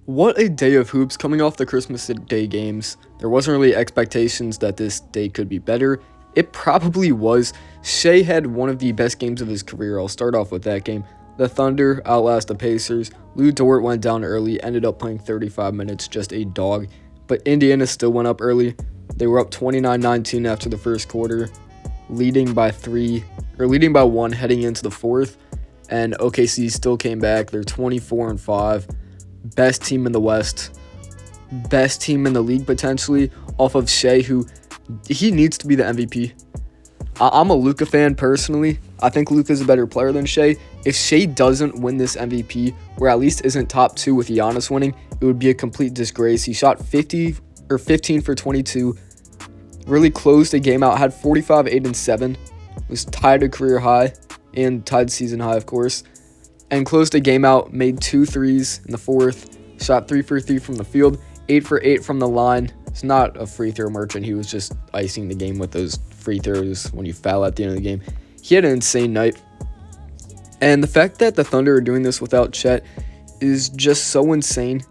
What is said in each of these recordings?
What a day of hoops coming off the Christmas Day games. There wasn't really expectations that this day could be better. It probably was. Shai had one of the best games of his career. I'll start off with that game. The Thunder outlast the Pacers. Lou Dort went down early, ended up playing 35 minutes, just a dog. But Indiana still went up early. They were up 29-19 after the first quarter, leading by one heading into the fourth. And OKC still came back. They're 24-5. Best team in the West, best team in the league potentially, off of Shai, who he needs to be the MVP. I'm a Luka fan personally. I think Luka's a better player than Shai. If Shai doesn't win this MVP, or at least isn't top two with Giannis winning, it would be a complete disgrace. He shot 15 for 22, really closed the game out, had 45, 8, and 7, was tied a career high and tied season high, of course. And closed the game out, made 2 threes in the fourth, shot 3 for 3 from the field, 8 for 8 from the line. It's not a free throw merchant. He was just icing the game with those free throws when you foul at the end of the game. He had an insane night. And the fact that the Thunder are doing this without Chet is just so insane.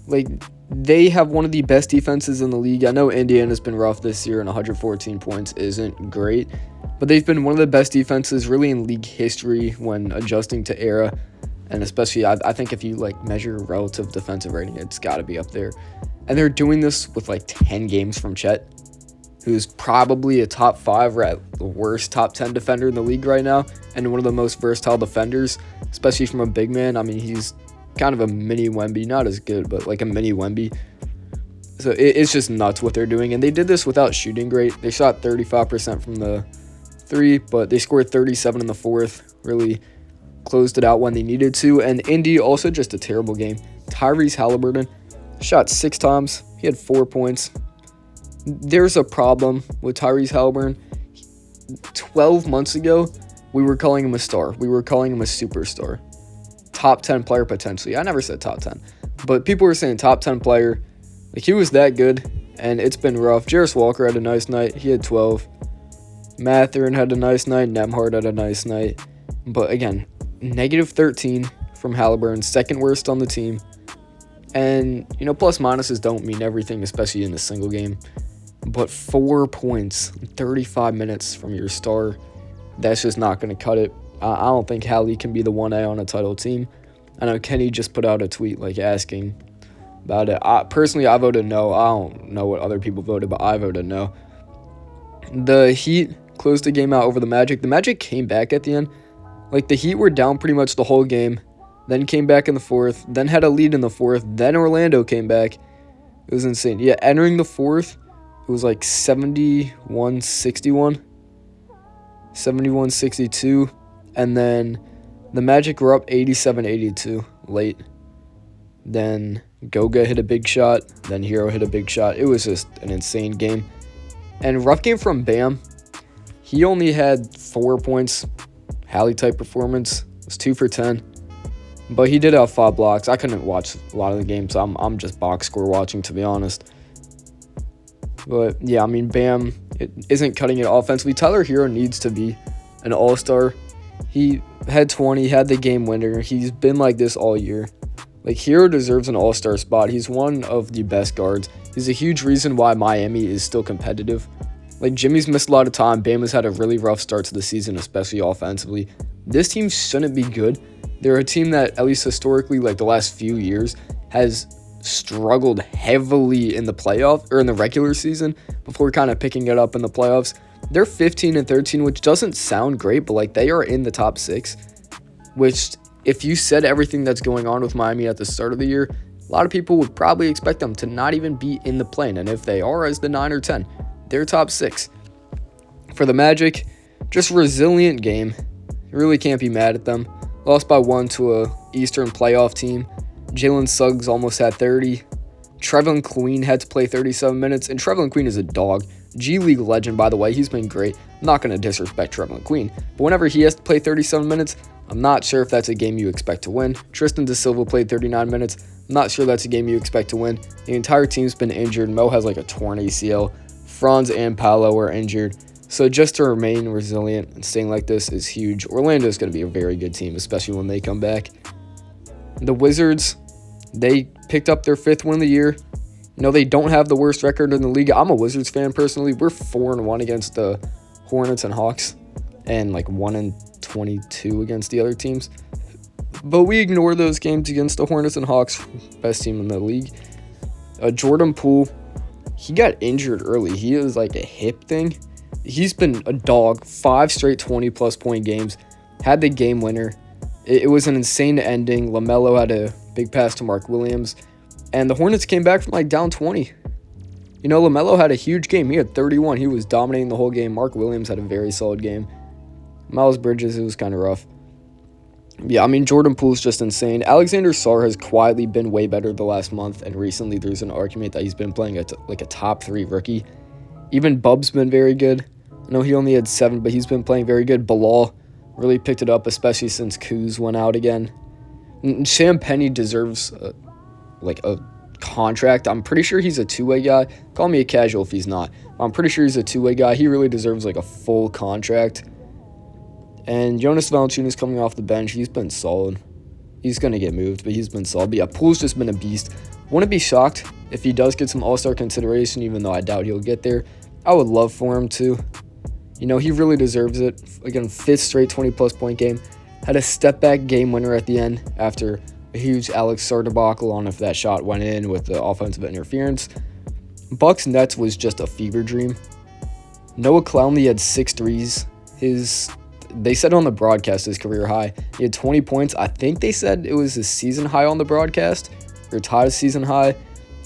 Like, they have one of the best defenses in the league. I know Indiana's been rough this year, and 114 points isn't great, but they've been one of the best defenses really in league history when adjusting to era. And especially, I think if you measure relative defensive rating, it's got to be up there. And they're doing this with 10 games from Chet, who's probably a top 5 or at the worst top 10 defender in the league right now, and one of the most versatile defenders, especially from a big man. I mean, he's kind of a mini Wemby, not as good, but like a mini Wemby. So it's just nuts what they're doing. And they did this without shooting great. They shot 35% from the 3, but they scored 37 in the fourth, really closed it out when they needed to. And Indy, also just a terrible game. Tyrese Halliburton shot 6 times. He had 4 points. There's a problem with Tyrese Halliburton. 12 months ago, we were calling him a star. We were calling him a superstar. Top 10 player potentially. I never said top 10. But people were saying top 10 player. He was that good, and it's been rough. Jarris Walker had a nice night. He had 12. Mathurin had a nice night. Nembhard had a nice night. But again, negative 13 from Halliburton, second worst on the team. And, plus minuses don't mean everything, especially in a single game. But 4 points in 35 minutes from your star, that's just not going to cut it. I don't think Hallie can be the 1A on a title team. I know Kenny just put out a tweet asking about it. Personally, I voted no. I don't know what other people voted, but I voted no. The Heat closed the game out over the Magic. The Magic came back at the end. The Heat were down pretty much the whole game, then came back in the fourth, then had a lead in the fourth, then Orlando came back. It was insane. Yeah, entering the fourth, it was 71-61, 71-62, and then the Magic were up 87-82 late. Then Goga hit a big shot, then Herro hit a big shot. It was just an insane game. And rough game from Bam. He only had 4 points. Hallie-type performance. It was 2 for 10. But he did have 5 blocks. I couldn't watch a lot of the game, so I'm just box score watching, to be honest. But, yeah, Bam it isn't cutting it offensively. Tyler Herro needs to be an all-star. He had 20, had the game winner. He's been like this all year. Herro deserves an all-star spot. He's one of the best guards. He's a huge reason why Miami is still competitive. Jimmy's missed a lot of time. Bam has had a really rough start to the season, especially offensively. This team shouldn't be good. They're a team that, at least historically, the last few years, has struggled heavily in the playoff or in the regular season before kind of picking it up in the playoffs. They're 15-13, which doesn't sound great, but they are in the top 6, which if you said everything that's going on with Miami at the start of the year, a lot of people would probably expect them to not even be in the play-in. And if they are, as the 9 or 10, they're top 6. For the Magic, just resilient game. You really can't be mad at them. Lost by 1 to a Eastern playoff team. Jalen Suggs almost had 30. Trevin Queen had to play 37 minutes, and Trevin Queen is a dog. G League legend, by the way. He's been great. I'm not going to disrespect Trevin Queen, but whenever he has to play 37 minutes, I'm not sure if that's a game you expect to win. Tristan Da Silva played 39 minutes. I'm not sure that's a game you expect to win. The entire team's been injured. Mo has a torn ACL. Franz and Paolo are injured. So just to remain resilient and staying like this is huge. Orlando's going to be a very good team, especially when they come back. The Wizards, They picked up their 5th win of the year. They don't have the worst record in the league. I'm a Wizards fan personally. We're 4-1 against the Hornets and Hawks, and like 1-22 against the other teams. But we ignore those games against the Hornets and Hawks, best team in the league. Jordan Poole, he got injured early. He has like a hip thing. He's been a dog. 5 straight 20-plus point games. Had the game winner. It was an insane ending. LaMelo had a big pass to Mark Williams. And the Hornets came back from like down 20. LaMelo had a huge game. He had 31. He was dominating the whole game. Mark Williams had a very solid game. Miles Bridges, it was kind of rough. Yeah, Jordan Poole's just insane. Alexander Sarr has quietly been way better the last month, and recently there's an argument that he's been playing like a top 3 rookie. Even Bub's been very good. I know he only had 7, but he's been playing very good. Bilal really picked it up, especially since Kuz went out again. And Sam Penny deserves a contract. I'm pretty sure he's a 2-way guy. Call me a casual if he's not. I'm pretty sure he's a 2-way guy. He really deserves like a full contract. And Jonas Valanciunas coming off the bench. He's been solid. He's going to get moved, but he's been solid. But yeah, Poole's just been a beast. Wouldn't be shocked if he does get some All-Star consideration, even though I doubt he'll get there. I would love for him to. He really deserves it. Again, 5th straight 20-plus point game. Had a step-back game winner at the end after a huge Alex Sarr debacle on if that shot went in with the offensive interference. Bucks Nets was just a fever dream. Noah Clowney had 6 threes. They said on the broadcast his career high. He had 20 points. I think they said it was his season high on the broadcast, or tied a season high.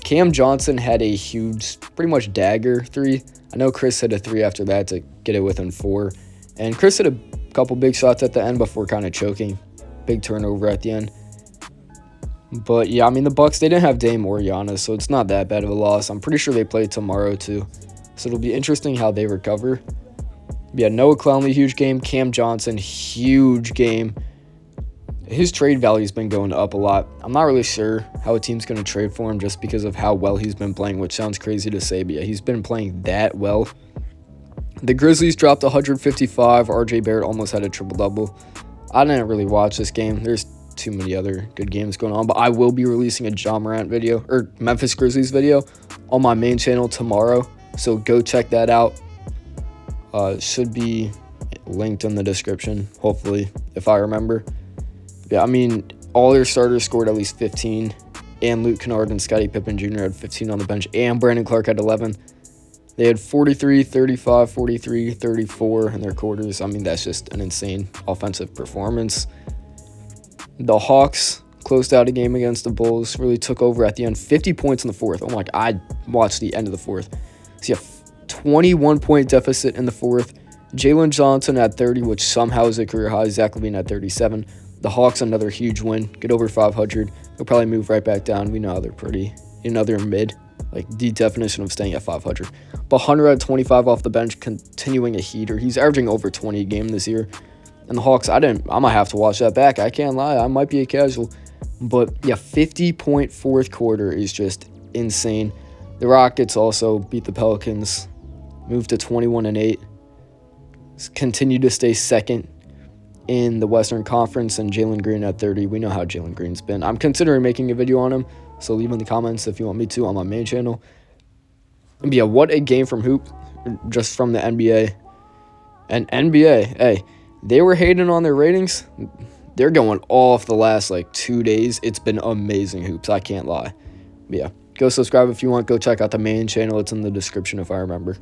Cam Johnson had a huge, pretty much dagger 3. I know Khris hit a 3 after that to get it within 4. And Khris hit a couple big shots at the end before kind of choking. Big turnover at the end. But yeah, the Bucks, they didn't have Dame or Giannis, so it's not that bad of a loss. I'm pretty sure they play tomorrow too. So it'll be interesting how they recover. Yeah, Noah Clowney, huge game. Cam Johnson, huge game. His trade value's been going up a lot. I'm not really sure how a team's going to trade for him just because of how well he's been playing, which sounds crazy to say, but yeah, he's been playing that well. The Grizzlies dropped 155. RJ Barrett almost had a triple-double. I didn't really watch this game. There's too many other good games going on, but I will be releasing a Ja Morant video, or Memphis Grizzlies video, on my main channel tomorrow, so go check that out. Should be linked in the description, hopefully, if I remember. Yeah, all their starters scored at least 15, and Luke Kennard and Scottie Pippen Jr. had 15 on the bench, and Brandon Clark had 11. They had 43, 35, 43, 34 in their quarters. That's just an insane offensive performance. The Hawks closed out a game against the Bulls, really took over at the end. 50 points in the 4th. Oh my God, I watched the end of the 4th. So yeah, 21-point deficit in the 4th. Jalen Johnson at 30, which somehow is a career high. Zach LaVine at 37. The Hawks, another huge win. Get over 500. They'll probably move right back down. We know how they're pretty. They're mid. Like the definition of staying at 500. But Hunter at 25 off the bench, continuing a heater. He's averaging over 20 a game this year. And the Hawks, I might have to watch that back. I can't lie. I might be a casual. But yeah, 50-point 4th quarter is just insane. The Rockets also beat the Pelicans. Moved to 21-8. Continue to stay second in the Western Conference, and Jalen Green at 30. We know how Jalen Green's been. I'm considering making a video on him, so leave in the comments if you want me to on my main channel. And yeah, what a game from Hoop, just from the NBA. And NBA, hey, they were hating on their ratings. They're going off the last 2 days. It's been amazing hoops, I can't lie. But yeah, go subscribe if you want. Go check out the main channel. It's in the description if I remember.